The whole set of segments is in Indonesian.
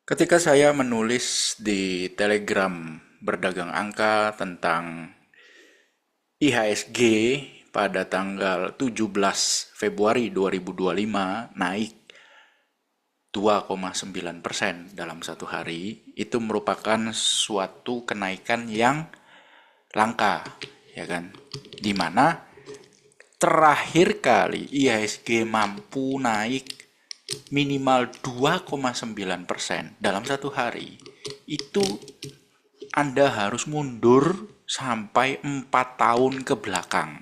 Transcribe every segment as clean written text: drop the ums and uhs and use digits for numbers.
Ketika saya menulis di Telegram berdagang angka tentang IHSG pada tanggal 17 Februari 2025 naik 2,9% dalam satu hari, itu merupakan suatu kenaikan yang langka, ya kan? Dimana terakhir kali IHSG mampu naik minimal 2,9% dalam satu hari, itu Anda harus mundur sampai 4 tahun ke belakang,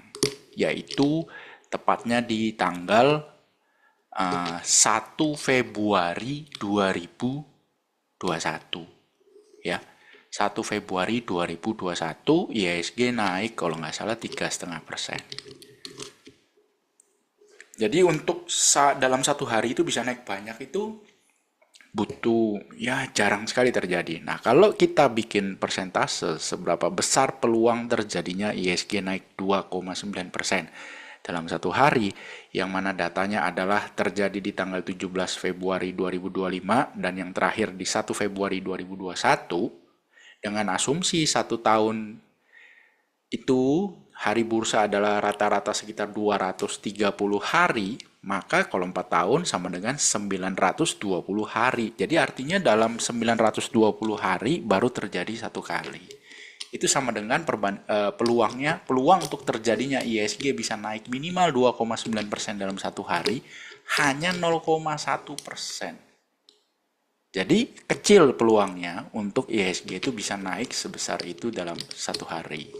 yaitu tepatnya di tanggal 1 Februari 2021, ya. 1 Februari 2021 IHSG naik kalau nggak salah 3,5%. Jadi untuk dalam satu hari itu bisa naik banyak itu butuh, ya, jarang sekali terjadi. Nah, kalau kita bikin persentase seberapa besar peluang terjadinya IHSG naik 2,9% dalam satu hari, yang mana datanya adalah terjadi di tanggal 17 Februari 2025 dan yang terakhir di 1 Februari 2021, dengan asumsi satu tahun itu hari bursa adalah rata-rata sekitar 230 hari, maka kalau 4 tahun sama dengan 920 hari. Jadi artinya dalam 920 hari baru terjadi satu kali. Itu sama dengan peluang untuk terjadinya IHSG bisa naik minimal 2,9% dalam satu hari hanya 0,1%. Jadi kecil peluangnya untuk IHSG itu bisa naik sebesar itu dalam satu hari.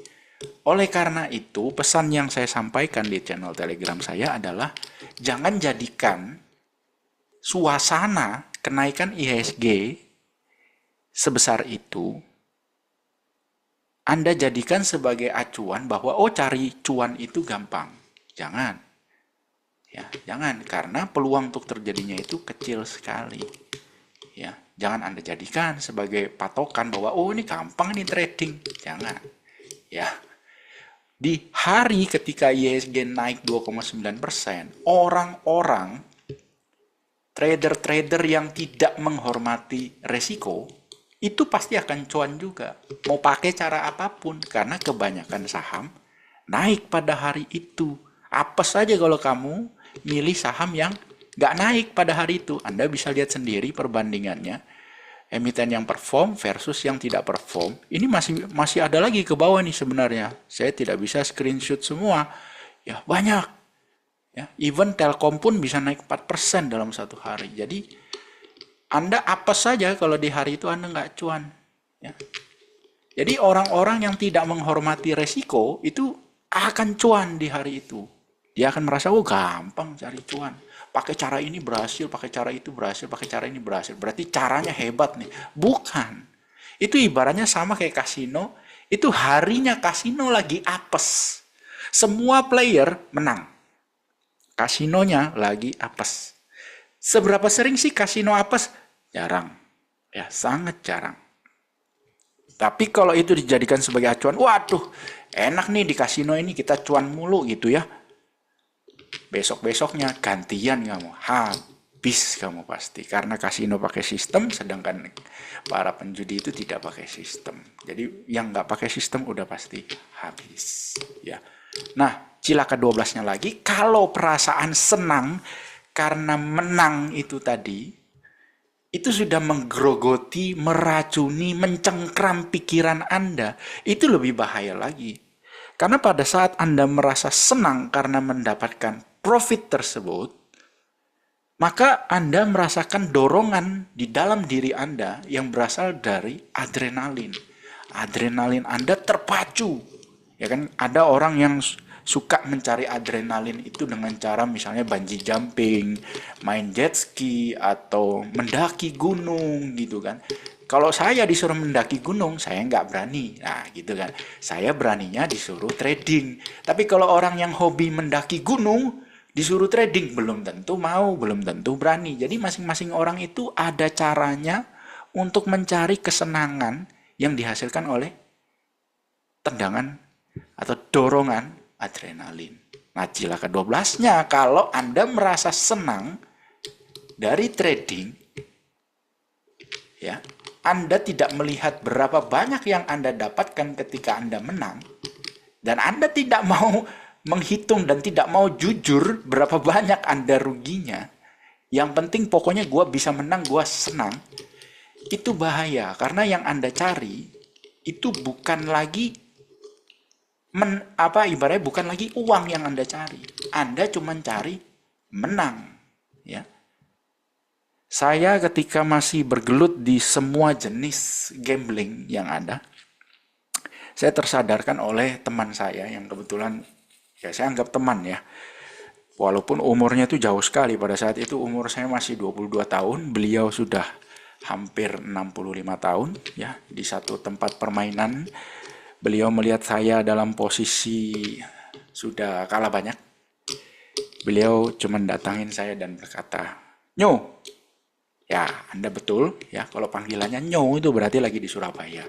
Oleh karena itu, pesan yang saya sampaikan di channel Telegram saya adalah jangan jadikan suasana kenaikan IHSG sebesar itu Anda jadikan sebagai acuan bahwa cari cuan itu gampang. Jangan. Ya, jangan, karena peluang untuk terjadinya itu kecil sekali. Ya, jangan Anda jadikan sebagai patokan bahwa ini gampang nih trading. Jangan. Ya. Di hari ketika IHSG naik 2,9%, orang-orang trader-trader yang tidak menghormati resiko itu pasti akan cuan juga. Mau pakai cara apapun, karena kebanyakan saham naik pada hari itu. Apes saja kalau kamu milih saham yang nggak naik pada hari itu. Anda bisa lihat sendiri perbandingannya. Emiten yang perform versus yang tidak perform. Ini masih ada lagi ke bawah nih sebenarnya. Saya tidak bisa screenshot semua. Ya, banyak. Ya, even Telkom pun bisa naik 4% dalam satu hari. Jadi Anda apa saja kalau di hari itu Anda nggak cuan. Ya. Jadi orang-orang yang tidak menghormati resiko itu akan cuan di hari itu. Dia akan merasa, gampang cari cuan. Pakai cara ini berhasil, pakai cara itu berhasil, pakai cara ini berhasil. Berarti caranya hebat nih. Bukan. Itu ibaratnya sama kayak kasino. Itu harinya kasino lagi apes. Semua player menang. Kasinonya lagi apes. Seberapa sering sih kasino apes? Jarang. Ya, sangat jarang. Tapi kalau itu dijadikan sebagai acuan, waduh, enak nih di kasino ini kita cuan mulu gitu ya. Besok-besoknya gantian kamu, habis kamu pasti. Karena kasino pakai sistem, sedangkan para penjudi itu tidak pakai sistem. Jadi yang nggak pakai sistem udah pasti habis. Ya. Nah, cilaka 12-nya lagi, kalau perasaan senang karena menang itu tadi, itu sudah menggerogoti, meracuni, mencengkram pikiran Anda. Itu lebih bahaya lagi. Karena pada saat Anda merasa senang karena mendapatkan profit tersebut, maka Anda merasakan dorongan di dalam diri Anda yang berasal dari adrenalin. Adrenalin Anda terpacu. Ya kan, ada orang yang suka mencari adrenalin itu dengan cara misalnya bungee jumping, main jet ski, atau mendaki gunung gitu kan. Kalau saya disuruh mendaki gunung, saya nggak berani. Nah, gitu kan. Saya beraninya disuruh trading. Tapi kalau orang yang hobi mendaki gunung, disuruh trading, belum tentu mau, belum tentu berani. Jadi masing-masing orang itu ada caranya untuk mencari kesenangan yang dihasilkan oleh tendangan atau dorongan adrenalin. Nah, cilaka 12-nya, kalau Anda merasa senang dari trading, ya, Anda tidak melihat berapa banyak yang Anda dapatkan ketika Anda menang, dan Anda tidak mau menghitung dan tidak mau jujur berapa banyak Anda ruginya, yang penting pokoknya gue bisa menang, gue senang, itu bahaya. Karena yang Anda cari itu bukan lagi ibaratnya bukan lagi uang yang Anda cari. Anda cuma cari menang, ya. Saya ketika masih bergelut di semua jenis gambling yang ada, saya tersadarkan oleh teman saya yang kebetulan, ya saya anggap teman ya. Walaupun umurnya itu jauh sekali, pada saat itu umur saya masih 22 tahun, beliau sudah hampir 65 tahun ya. Di satu tempat permainan, beliau melihat saya dalam posisi sudah kalah banyak. Beliau cuma datangin saya dan berkata, "Nyo." Ya, Anda betul ya, kalau panggilannya Nyo itu berarti lagi di Surabaya.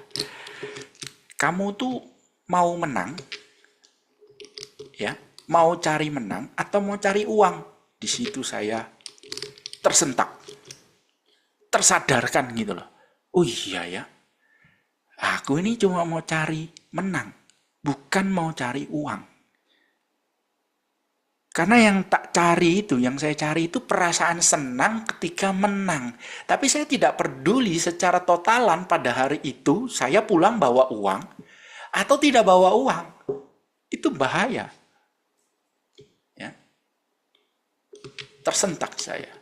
Kamu tuh mau menang, ya, mau cari menang atau mau cari uang? Di situ saya tersentak, tersadarkan gitu loh. Oh iya ya, aku ini cuma mau cari menang, bukan mau cari uang. Karena yang tak cari itu, yang saya cari itu perasaan senang ketika menang. Tapi saya tidak peduli secara totalan pada hari itu saya pulang bawa uang atau tidak bawa uang. Itu bahaya. Ya. Tersentak saya.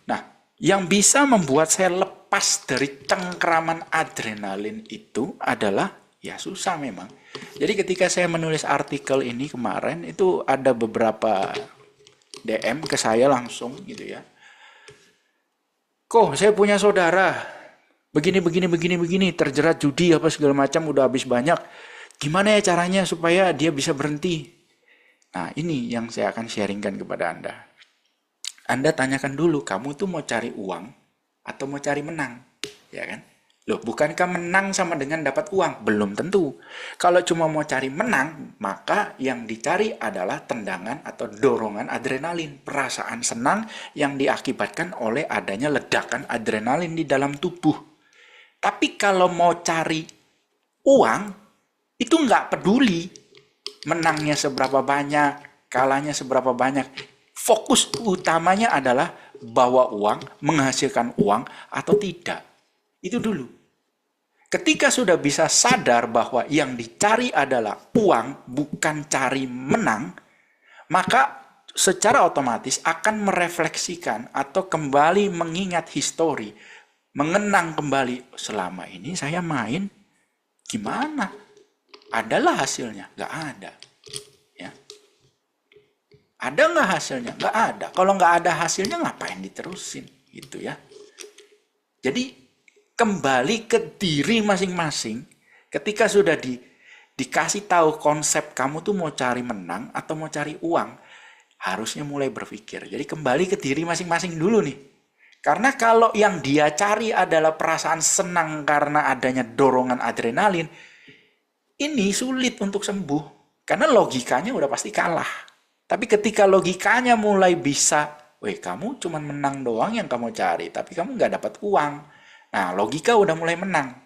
Nah, yang bisa membuat saya lepas dari cengkraman adrenalin itu adalah, ya susah memang. Jadi ketika saya menulis artikel ini kemarin, itu ada beberapa DM ke saya langsung gitu ya. Kok saya punya saudara, begini, terjerat judi apa segala macam, udah habis banyak. Gimana ya caranya supaya dia bisa berhenti? Nah, ini yang saya akan sharingkan kepada Anda. Anda tanyakan dulu, kamu tuh mau cari uang atau mau cari menang? Ya kan? Loh, bukankah menang sama dengan dapat uang? Belum tentu. Kalau cuma mau cari menang, maka yang dicari adalah tendangan atau dorongan adrenalin. Perasaan senang yang diakibatkan oleh adanya ledakan adrenalin di dalam tubuh. Tapi kalau mau cari uang, itu nggak peduli menangnya seberapa banyak, kalahnya seberapa banyak. Fokus utamanya adalah bawa uang, menghasilkan uang atau tidak. Itu dulu. Ketika sudah bisa sadar bahwa yang dicari adalah uang, bukan cari menang, maka secara otomatis akan merefleksikan atau kembali mengingat histori, mengenang kembali, selama ini saya main gimana? Adalah hasilnya? Nggak ada. Ya. Ada nggak hasilnya? Nggak ada. Kalau nggak ada hasilnya ngapain diterusin? Gitu ya. Jadi kembali ke diri masing-masing. Ketika sudah dikasih tahu konsep kamu tuh mau cari menang atau mau cari uang, harusnya mulai berpikir. Jadi kembali ke diri masing-masing dulu nih. Karena kalau yang dia cari adalah perasaan senang karena adanya dorongan adrenalin, ini sulit untuk sembuh. Karena logikanya udah pasti kalah. Tapi ketika logikanya mulai bisa, weh kamu cuma menang doang yang kamu cari, tapi kamu nggak dapat uang. Nah, logika udah mulai menang.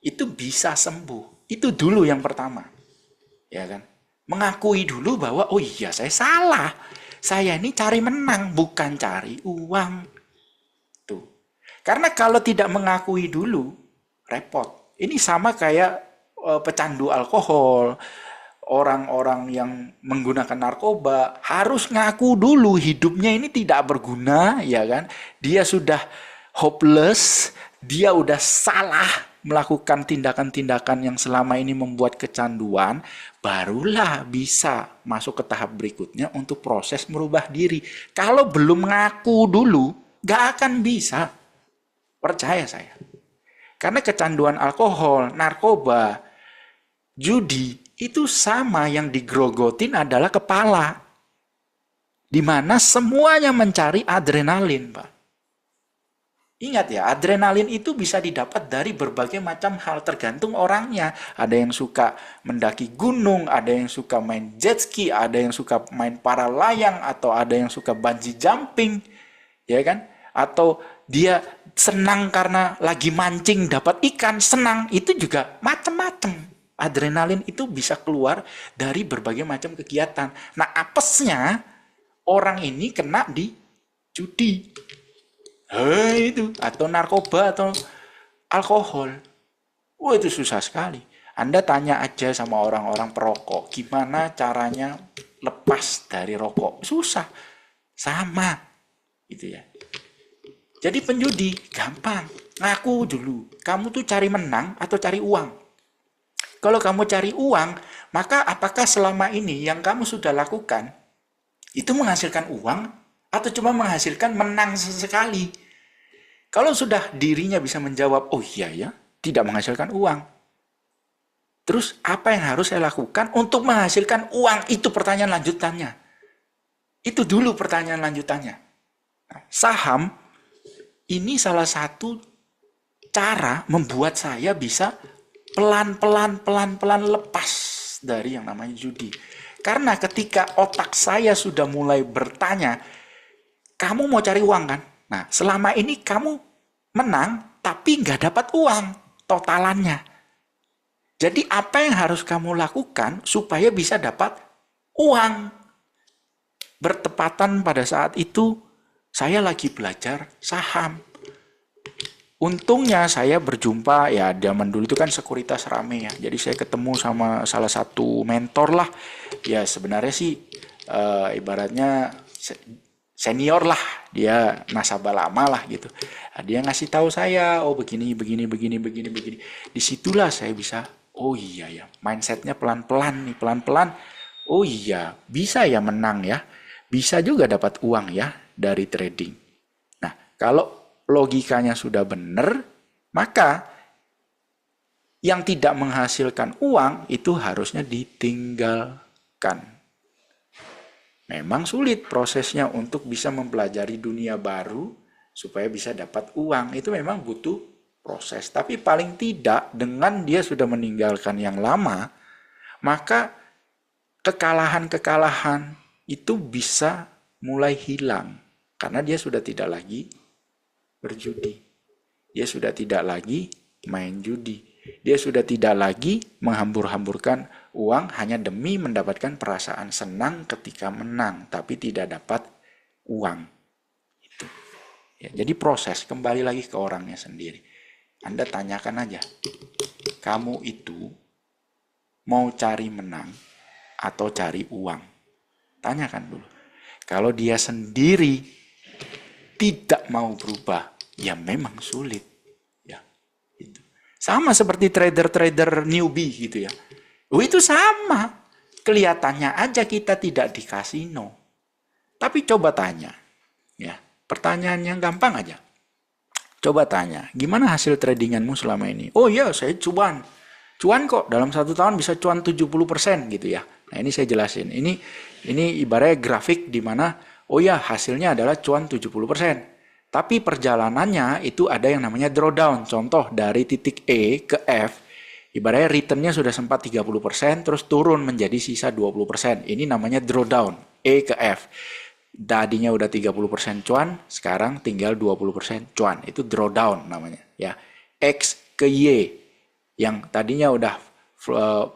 Itu bisa sembuh. Itu dulu yang pertama. Ya kan? Mengakui dulu bahwa, oh iya saya salah. Saya ini cari menang, bukan cari uang. Tuh. Karena kalau tidak mengakui dulu, repot. Ini sama kayak pecandu alkohol. Orang-orang yang menggunakan narkoba harus ngaku dulu hidupnya ini tidak berguna, ya kan? Dia sudah hopeless, dia udah salah melakukan tindakan-tindakan yang selama ini membuat kecanduan, barulah bisa masuk ke tahap berikutnya untuk proses merubah diri. Kalau belum ngaku dulu, gak akan bisa. Percaya saya. Karena kecanduan alkohol, narkoba, judi, itu sama yang digrogotin adalah kepala. Di mana semuanya mencari adrenalin, Pak. Ingat ya, adrenalin itu bisa didapat dari berbagai macam hal, tergantung orangnya. Ada yang suka mendaki gunung, ada yang suka main jet ski, ada yang suka main para layang, atau ada yang suka bungee jumping, ya kan? Atau dia senang karena lagi mancing dapat ikan, senang, itu juga macam-macam. Adrenalin itu bisa keluar dari berbagai macam kegiatan. Nah, apesnya orang ini kena di judi. Itu atau narkoba atau alkohol. Wah, itu susah sekali. Anda tanya aja sama orang-orang perokok, gimana caranya lepas dari rokok? Susah. Sama. Gitu ya. Jadi penjudi, gampang. Ngaku dulu. Kamu tuh cari menang atau cari uang? Kalau kamu cari uang, maka apakah selama ini yang kamu sudah lakukan, itu menghasilkan uang atau cuma menghasilkan menang sesekali? Kalau sudah dirinya bisa menjawab, oh iya ya, tidak menghasilkan uang. Terus apa yang harus saya lakukan untuk menghasilkan uang? Itu pertanyaan lanjutannya. Itu dulu pertanyaan lanjutannya. Nah, saham ini salah satu cara membuat saya bisa pelan-pelan lepas dari yang namanya judi. Karena ketika otak saya sudah mulai bertanya, kamu mau cari uang kan? Nah, selama ini kamu menang tapi nggak dapat uang totalannya. Jadi apa yang harus kamu lakukan supaya bisa dapat uang? Bertepatan pada saat itu, saya lagi belajar saham. Untungnya saya berjumpa, ya zaman dulu itu kan sekuritas rame ya. Jadi saya ketemu sama salah satu mentor lah. Ya sebenarnya sih ibaratnya senior lah. Dia nasabah lama lah gitu. Nah, dia ngasih tahu saya, oh begini. Disitulah saya bisa, oh iya ya, mindsetnya pelan-pelan nih, pelan-pelan. Oh iya, bisa ya menang ya. Bisa juga dapat uang ya dari trading. Nah, kalau logikanya sudah benar, maka yang tidak menghasilkan uang itu harusnya ditinggalkan. Memang sulit prosesnya untuk bisa mempelajari dunia baru supaya bisa dapat uang. Itu memang butuh proses. Tapi paling tidak dengan dia sudah meninggalkan yang lama, maka kekalahan-kekalahan itu bisa mulai hilang. Karena dia sudah tidak lagi berjudi. Dia sudah tidak lagi main judi. Dia sudah tidak lagi menghambur-hamburkan uang hanya demi mendapatkan perasaan senang ketika menang, tapi tidak dapat uang. Itu. Ya, jadi proses, kembali lagi ke orangnya sendiri. Anda tanyakan aja, kamu itu mau cari menang atau cari uang? Tanyakan dulu. Kalau dia sendiri tidak mau berubah, ya memang sulit. Ya, itu. Sama seperti trader-trader newbie gitu ya. Itu sama. Kelihatannya aja kita tidak di kasino. Tapi coba tanya. Ya, pertanyaan yang gampang aja. Coba tanya, gimana hasil tradinganmu selama ini? Oh iya, saya cuan. Cuan kok, dalam 1 tahun bisa cuan 70% gitu ya. Nah, ini saya jelasin. Ini ibaratnya grafik di mana, oh ya, hasilnya adalah cuan 70%. Tapi perjalanannya itu ada yang namanya drawdown. Contoh dari titik E ke F, ibaratnya returnnya sudah sempat 30%, terus turun menjadi sisa 20%. Ini namanya drawdown, E ke F. Tadinya udah 30% cuan, sekarang tinggal 20% cuan. Itu drawdown namanya. Ya. X ke Y, yang tadinya udah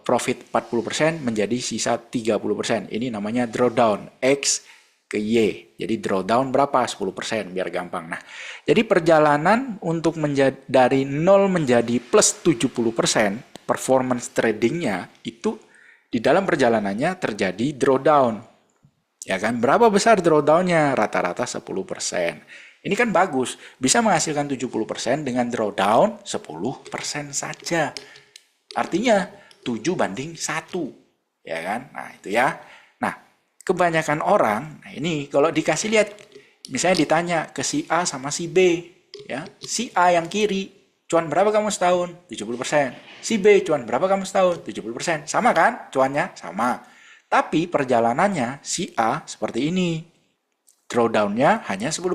profit 40% menjadi sisa 30%. Ini namanya drawdown, X ke Y. Jadi drawdown berapa? 10% biar gampang. Nah, jadi perjalanan untuk dari 0 menjadi plus 70%, performance tradingnya itu di dalam perjalanannya terjadi drawdown. Ya kan, berapa besar drawdownnya? Rata-rata 10%. Ini kan bagus, bisa menghasilkan 70% dengan drawdown 10% saja. Artinya 7:1. Ya kan? Nah, itu ya. Nah, kebanyakan orang, nah ini kalau dikasih lihat, misalnya ditanya ke si A sama si B, ya. Si A yang kiri, cuan berapa kamu setahun? 70%. Si B, cuan berapa kamu setahun? 70%. Sama kan? Cuannya sama. Tapi perjalanannya si A seperti ini. Drawdown-nya hanya 10%.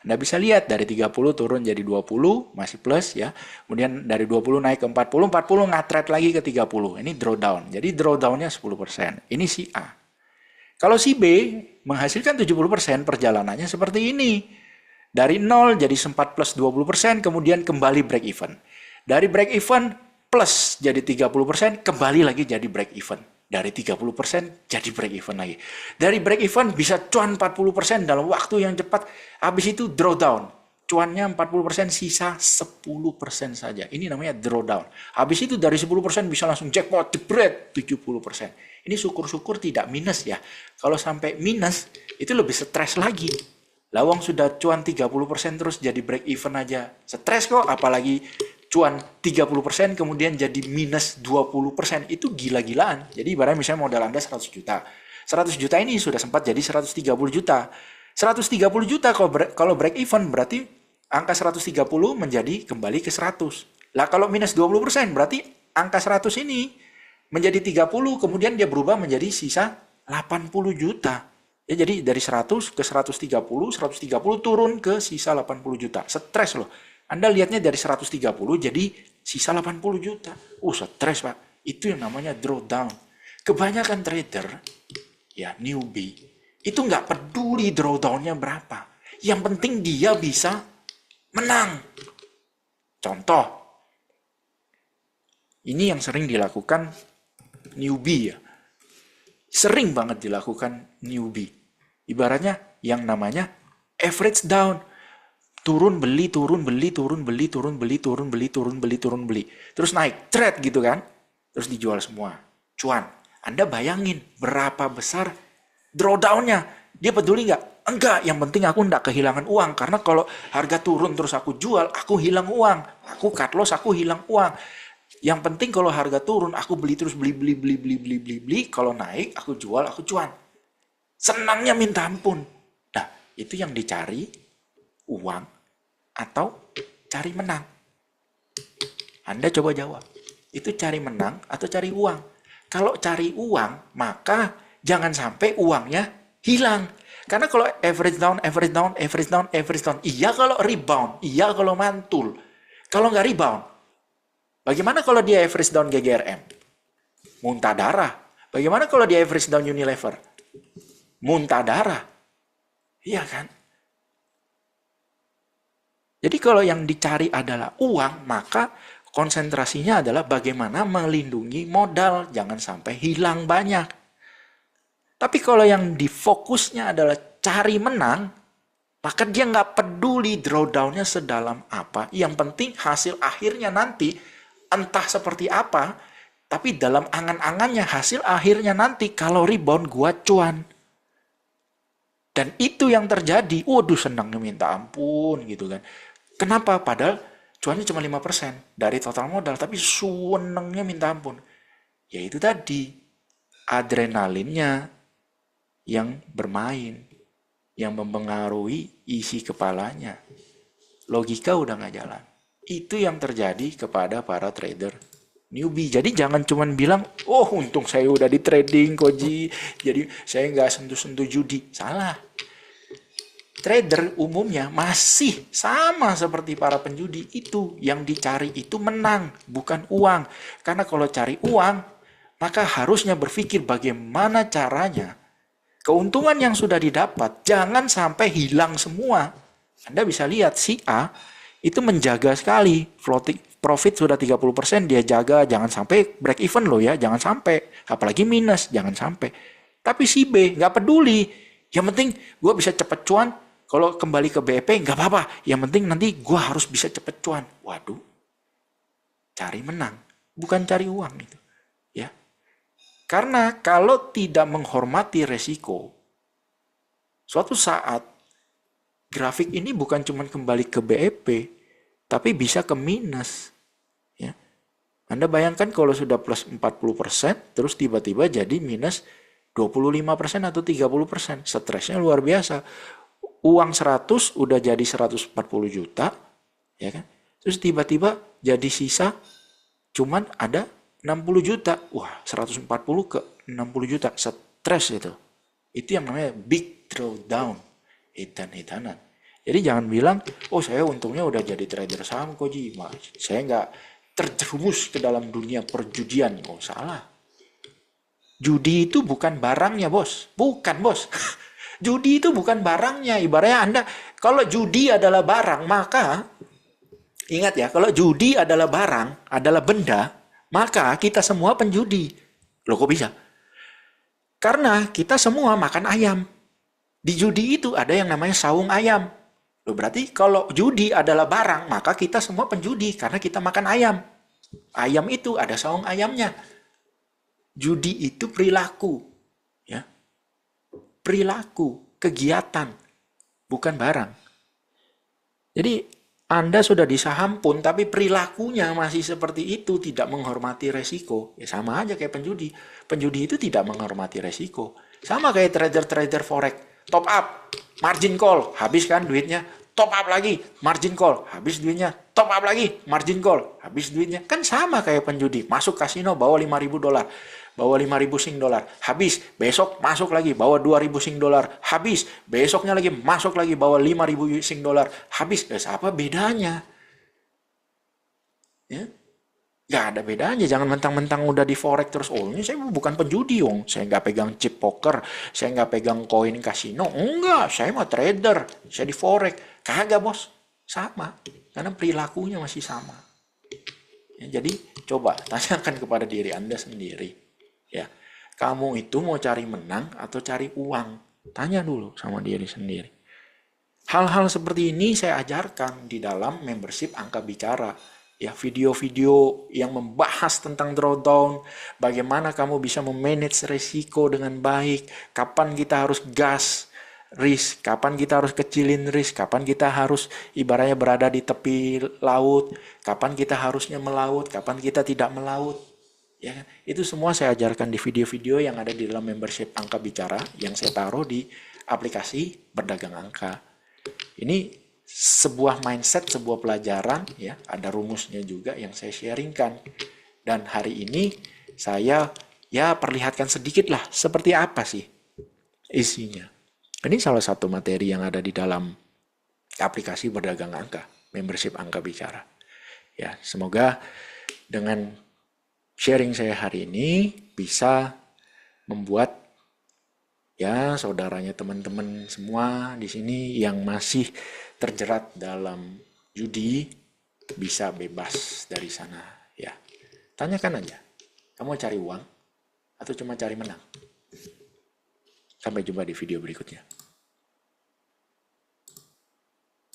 Anda bisa lihat dari 30 turun jadi 20, masih plus ya. Kemudian dari 20 naik ke 40, 40 ngatret lagi ke 30. Ini drawdown. Jadi drawdown-nya 10%. Ini si A. Kalau si B menghasilkan 70%, perjalanannya seperti ini. Dari 0 jadi sempat plus 20%, kemudian kembali break even. Dari break even plus jadi 30%, kembali lagi jadi break even. Dari 30% jadi break even lagi. Dari break even bisa cuan 40% dalam waktu yang cepat. Habis itu drawdown. Cuannya 40%, sisa 10% saja. Ini namanya drawdown. Habis itu dari 10% bisa langsung jackpot, jebret 70%. Ini syukur-syukur tidak minus ya. Kalau sampai minus, itu lebih stres lagi. Lawang sudah cuan 30% terus jadi break even aja. Stres kok, apalagi cuan 30% kemudian jadi minus 20%. Itu gila-gilaan. Jadi ibaratnya misalnya modal Anda 100 juta. 100 juta ini sudah sempat jadi 130 juta. 130 juta kalau break even berarti angka 130 menjadi kembali ke 100. Lah kalau minus 20% berarti angka 100 ini menjadi 30 kemudian dia berubah menjadi sisa 80 juta. Ya, jadi dari 100 ke 130 turun ke sisa 80 juta. Stres loh. Anda lihatnya dari 130 jadi sisa 80 juta. Stres Pak. Itu yang namanya drawdown. Kebanyakan trader, ya newbie, itu nggak peduli drawdownnya berapa. Yang penting dia bisa menang. Contoh, ini yang sering dilakukan newbie ya. Sering banget dilakukan newbie. Ibaratnya yang namanya average down. Turun beli, turun beli, turun beli, turun beli, turun beli, turun beli, turun beli. Terus naik, trade gitu kan. Terus dijual semua. Cuan. Anda bayangin berapa besar drawdown-nya. Dia peduli nggak? Enggak, yang penting aku nggak kehilangan uang. Karena kalau harga turun terus aku jual, aku hilang uang. Aku cut loss, aku hilang uang. Yang penting kalau harga turun, aku beli terus beli. Kalau naik, aku jual, aku cuan. Senangnya minta ampun. Nah, itu yang dicari uang atau cari menang. Anda coba jawab. Itu cari menang atau cari uang? Kalau cari uang, maka jangan sampai uangnya hilang. Karena kalau average down, average down, average down, average down. Iya kalau rebound, iya kalau mantul. Kalau nggak rebound, bagaimana kalau dia average down GGRM? Muntah darah. Bagaimana kalau dia average down Unilever? Muntah darah. Iya kan? Jadi kalau yang dicari adalah uang, maka konsentrasinya adalah bagaimana melindungi modal. Jangan sampai hilang banyak. Tapi kalau yang difokusnya adalah cari menang, maka dia nggak peduli drawdown-nya sedalam apa. Yang penting hasil akhirnya nanti entah seperti apa, tapi dalam angan-angannya hasil akhirnya nanti kalau rebound gua cuan. Dan itu yang terjadi. Waduh, senangnya minta ampun gitu kan. Kenapa? Padahal cuannya cuma 5% dari total modal, tapi senangnya minta ampun. Ya itu tadi, adrenalinnya yang bermain, yang mempengaruhi isi kepalanya. Logika udah nggak jalan. Itu yang terjadi kepada para trader newbie. Jadi jangan cuman bilang, untung saya udah di trading Koji, jadi saya nggak sentuh-sentuh judi. Salah. Trader umumnya masih sama seperti para penjudi. Itu yang dicari itu menang, bukan uang. Karena kalau cari uang, maka harusnya berpikir bagaimana caranya keuntungan yang sudah didapat jangan sampai hilang semua. Anda bisa lihat si A itu menjaga sekali floating profit sudah 30%, dia jaga jangan sampai break even loh ya, jangan sampai, apalagi minus, jangan sampai. Tapi si B nggak peduli, yang penting gue bisa cepet cuan, kalau kembali ke BEP nggak apa-apa, yang penting nanti gue harus bisa cepet cuan. Waduh, cari menang, bukan cari uang itu, ya. Karena kalau tidak menghormati resiko, suatu saat grafik ini bukan cuma kembali ke BEP, tapi bisa ke minus. Ya. Anda bayangkan kalau sudah plus 40%, terus tiba-tiba jadi minus 25% atau 30%. Stresnya luar biasa. Uang 100 udah jadi 140 juta, ya kan? Terus tiba-tiba jadi sisa cuman ada 60 juta. Wah, 140 ke 60 juta. Stres itu. Itu yang namanya big drawdown. Hitan-hitanan. Jadi jangan bilang, saya untungnya udah jadi trader saham Koji. Saya nggak terjerumus ke dalam dunia perjudian. Salah. Judi itu bukan barangnya bos. Bukan bos. Judi itu bukan barangnya. Ibaratnya Anda, kalau judi adalah barang, maka ingat ya, kalau judi adalah barang, adalah benda, maka kita semua penjudi. Loh kok bisa? Karena kita semua makan ayam. Di judi itu ada yang namanya saung ayam. Loh berarti kalau judi adalah barang, maka kita semua penjudi karena kita makan ayam. Ayam itu ada saung ayamnya. Judi itu perilaku, ya. Perilaku, kegiatan, bukan barang. Jadi Anda sudah di saham pun, tapi perilakunya masih seperti itu, tidak menghormati resiko. Ya sama aja kayak penjudi. Penjudi itu tidak menghormati resiko. Sama kayak trader-trader forex. Top up, margin call, habis kan duitnya. Top up lagi, margin call, habis duitnya. Top up lagi, margin call, habis duitnya. Kan sama kayak penjudi. Masuk kasino bawa 5.000 dolar. Bawa 5.000 sing dolar, habis, besok masuk lagi, bawa 2.000 sing dolar, habis, besoknya lagi masuk lagi, bawa 5.000 sing dolar, habis. Apa bedanya? Ya, nggak ada bedanya. Jangan mentang-mentang udah di forex terus, oh ini saya bukan penjudi, saya nggak pegang chip poker, saya nggak pegang koin kasino, enggak, saya mah trader, saya di forex. Kagak bos, sama, karena perilakunya masih sama. Ya, jadi coba tanyakan kepada diri Anda sendiri. Ya, kamu itu mau cari menang atau cari uang? Tanya dulu sama diri sendiri. Hal-hal seperti ini saya ajarkan di dalam membership Angka Bicara. Ya, video-video yang membahas tentang drawdown, bagaimana kamu bisa memanage resiko dengan baik, kapan kita harus gas risk, kapan kita harus kecilin risk, kapan kita harus ibaratnya berada di tepi laut, kapan kita harusnya melaut, kapan kita tidak melaut. Ya, itu semua saya ajarkan di video-video yang ada di dalam membership Angka Bicara yang saya taruh di aplikasi Berdagang Angka. Ini sebuah mindset, sebuah pelajaran, ya, ada rumusnya juga yang saya sharingkan. Dan hari ini saya ya perlihatkan sedikit lah seperti apa sih isinya. Ini salah satu materi yang ada di dalam aplikasi Berdagang Angka, membership Angka Bicara. Ya, semoga dengan sharing saya hari ini bisa membuat ya saudaranya teman-teman semua di sini yang masih terjerat dalam judi bisa bebas dari sana ya. Tanyakan aja, kamu cari uang atau cuma cari menang? Sampai jumpa di video berikutnya.